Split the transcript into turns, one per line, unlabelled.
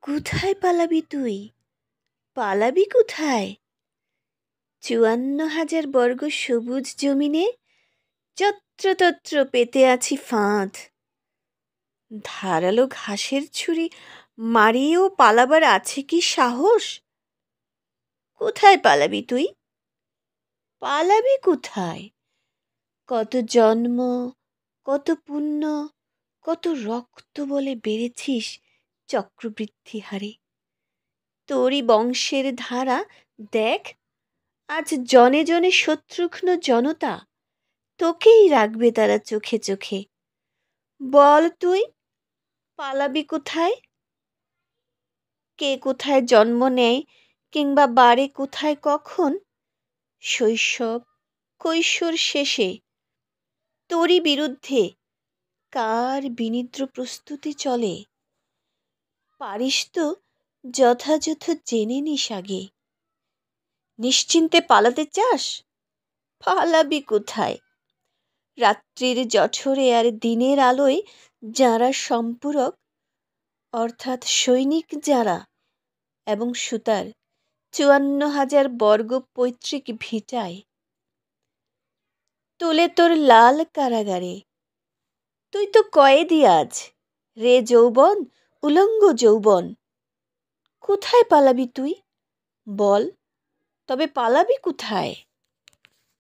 কোথায় পালাবি তুই? পালাবি কোথায়? ৫৪,০০০ বর্গ সবুজ জমিনে যত্রতত্র পেতে আছি ফাঁদ। ধারালো ঘাসের ছুরি মারিয়েও পালাবার আছে কি সাহস? কোথায় পালাবি তুই? পালাবি কোথায়? কত জন্ম, কত পুণ্য, কত রক্ত বলে বেড়েছিস চক্রবৃদ্ধি হারে। তোরই বংশের ধারা দেখ, আজ জনে জনে শত্রুঘ্ন জনতা, তোকেই রাখবে তারা চোখে চোখে। বল তুই পালাবি কোথায়? কে কোথায় জন্ম নেয় কিংবা বাড়ে কোথায় কখন, শৈশব কৈশোর শেষে তোরই বিরুদ্ধে কার বিনিদ্র প্রস্তুতি চলে? পারিস তো যথাযথ জেনে নিস আগে। নিশ্চিন্তে পালাতে চাস? পালাবি কোথায়? রাত্রির জঠরে আর দিনের আলোয় যারা সম্পূরক, অর্থাৎ সৈনিক যারা, এবং সুতার ৫৪,০০০ বর্গ পৈতৃক ভিটায় তোলে তোর লাল কারাগারে। তুই তো কয়েদি আজ, রে যৌবন, উলঙ্গ যৌবন। কোথায় পালাবি তুই? বল, তবে পালাবি কোথায়?